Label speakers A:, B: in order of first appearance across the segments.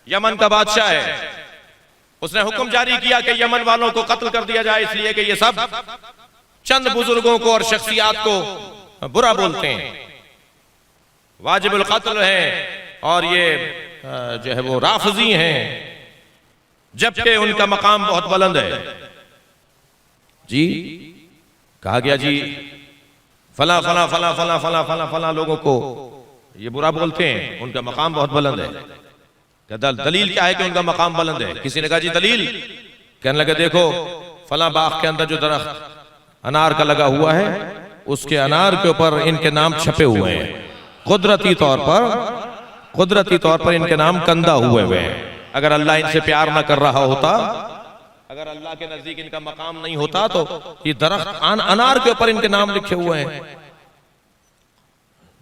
A: Yemen का बादशाह है, उसने हुक्म जारी किया कि यमन वालों को कत्ल कर दिया जाए, इसलिए कि ये सब चंद बुजुर्गों को और शख्सियात को बुरा बोलते हैं, वाजिबुल कत्ल है और ये जो है वो राफजी हैं, जबकि उनका मकाम बहुत बुलंद है। जी कहा गया जी फला फला फला फला फला फला फला लोगों को ये बुरा बोलते हैं, उनका मकाम बहुत बुलंद है। दलील क्या है कि उनका मकाम बुलंद है? किसी ने कहा जी दलील, कहने लगे देखो फला बाग के अंदर जो दरख्त अनार का लगा हुआ है, उसके अनार के ऊपर इनके नाम छपे हुए हैं, कुदरती तौर पर इनके नाम कंदा हुए हैं। अगर अल्लाह इनसे प्यार ना कर रहा होता, अगर अल्लाह के नजदीक इनका मकाम नहीं होता, तो ये दरख्त अनार के ऊपर इनके नाम लिखे हुए हैं।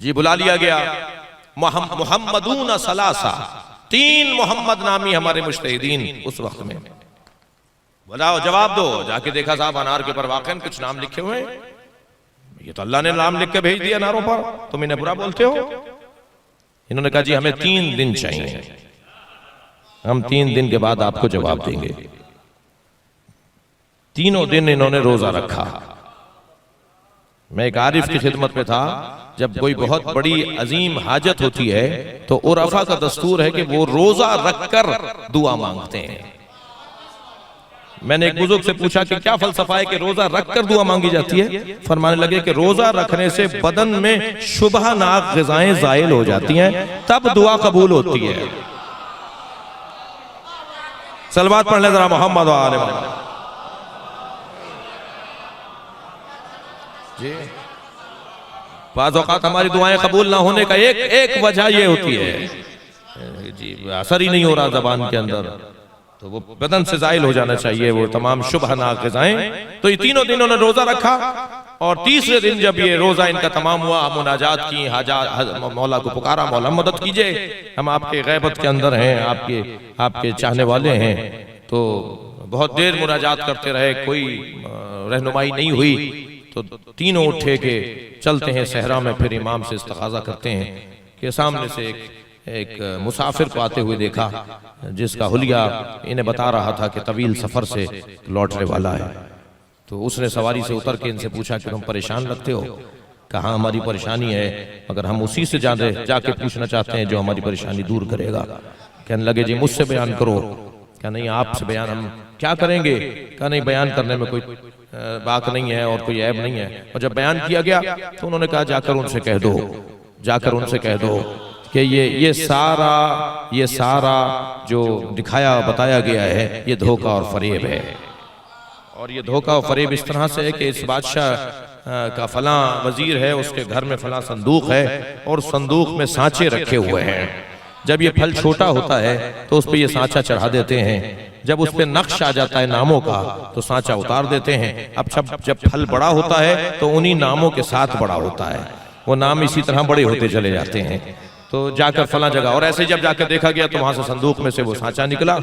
A: जी बुला लिया गया, मुहम्मदून सलासा, 3 मोहम्मद नामी हमारे मुज्तहिदीन उस वक्त में, बताओ जवाब दो। जाके देखा साहब अनार के ऊपर वाकई कुछ नाम लिखे हुए हैं, ये तो अल्लाह ने नाम लिख के भेज दिया अनारों पर, तुम इन्हें बुरा बोलते हो। इन्होंने कहा जी हमें 3 दिन चाहिए, हम 3 दिन के बाद आपको जवाब देंगे। 3 दिन इन्होंने रोजा रखा। मैं एक आरिफ की खिदमत में था, जब कोई बहुत बड़ी अजीम हाजत होती है तो उरफा का दस्तूर है कि वो रोजा रखकर दुआ मांगते हैं। मैंने एक बुजुर्ग से पूछा कि क्या फलसफा है कि रोजा रखकर दुआ मांगी जाती है? फरमाने लगे कि रोजा रखने से बदन में शुबहनाक ग़िज़ाएं ज़ाइल हो जाती हैं, तब दुआ कबूल होती है। सलवात पढ़ ले जरा मोहम्मद व आले मोहम्मद। जी बाज़ औक़ात हमारी दुआएं कबूल ना होने का एक वजह ये होती है जी असर ही नहीं हो रहा ज़बान के अंदर, तो वो बदन से ज़ाइल हो जाना चाहिए वो तमाम शुबहनाक ग़िज़ाएं। तो ये 3 दिन उन्होंने रोजा रखा और तीसरे दिन जब ये रोजा इनका तमाम हुआ, मुनाजात की, मौला को पुकारा, मौला मदद कीजिए, हम आपके गैबत के अंदर हैं, आपके चाहने वाले हैं। तो बहुत देर मुनाजात करते रहे, कोई रहनुमाई नहीं हुई। तो तीनों उठे के चलते हैं सहरा में, फिर इमाम से इस्तग़ाज़ा करते हैं कि सामने से एक मुसाफिर को आते हुए देखा, जिसका हुलिया इन्हें बता रहा था कि तवील सफर से लौटने वाला है। तो उसने सवारी से उतर के इनसे पूछा कि तुम परेशान लगते हो? कहाँ हमारी परेशानी है, मगर हम उसी से जाके पूछना चाहते हैं जो हमारी परेशानी दूर करेगा। कहने लगे जी मुझसे बयान करो। क्या नहीं आपसे बयान हम क्या करेंगे? क्या नहीं बयान करने में कोई बात नहीं है और कोई ऐब नहीं है। और जब बयान किया गया तो उन्होंने कहा जाकर उनसे कह दो कि ये सारा जो दिखाया बताया गया है ये धोखा और फरेब है। और ये धोखा और फरेब इस तरह से है कि इस बादशाह का फलां वजीर है, उसके घर में फलां संदूक है और संदूक में सांचे रखे हुए हैं। जब ये फल छोटा होता है तो उस पर ये सांचा चढ़ा देते हैं, जब उस पर नक्श आ जाता है नामों का तो सांचा उतार देते हैं। अब जब फल बड़ा होता है तो उन्हीं नामों के साथ बड़ा होता है, वो नाम इसी तरह बड़े होते चले जाते हैं। तो जाकर फला जगह, और ऐसे जब जाकर देखा गया तो वहां से संदूक में से वो सांचा निकला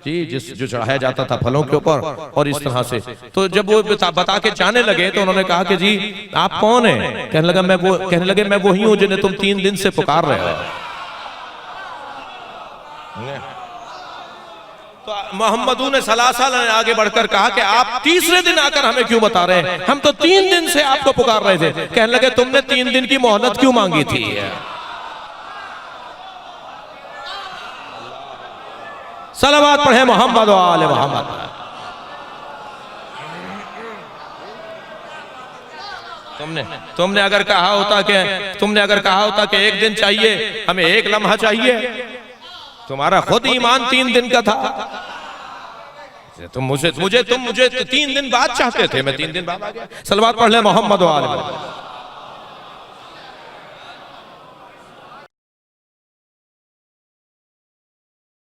A: जी, जो चढ़ाया जाता था फलों के ऊपर, और इस तरह से। तो जब वो बता के जाने लगे तो उन्होंने कहा कि जी आप कौन हैं? कहने लगे मैं वही हूं जिन्हें तुम 3 दिन से पुकार रहे हो। तो मोहम्मदून सलासा ने आगे बढ़कर कहा कि आप तीसरे दिन आकर हमें क्यों बता रहे हैं? हम तो 3 दिन से आपको पुकार रहे थे। कहने लगे तुमने 3 दिन की मोहलत क्यों मांगी थी? सलावत पढ़े मोहम्मद व आले मोहम्मद। तुमने अगर कहा होता कि 1 दिन चाहिए, हमें 1 लम्हा चाहिए, तुम्हारा खुद ईमान 3 दिन का था। तुम मुझे 3 दिन बाद चाहते थे, मैं 3 दिन बाद आ गया। सलावत पढ़ ले मोहम्मद व आले मोहम्मद।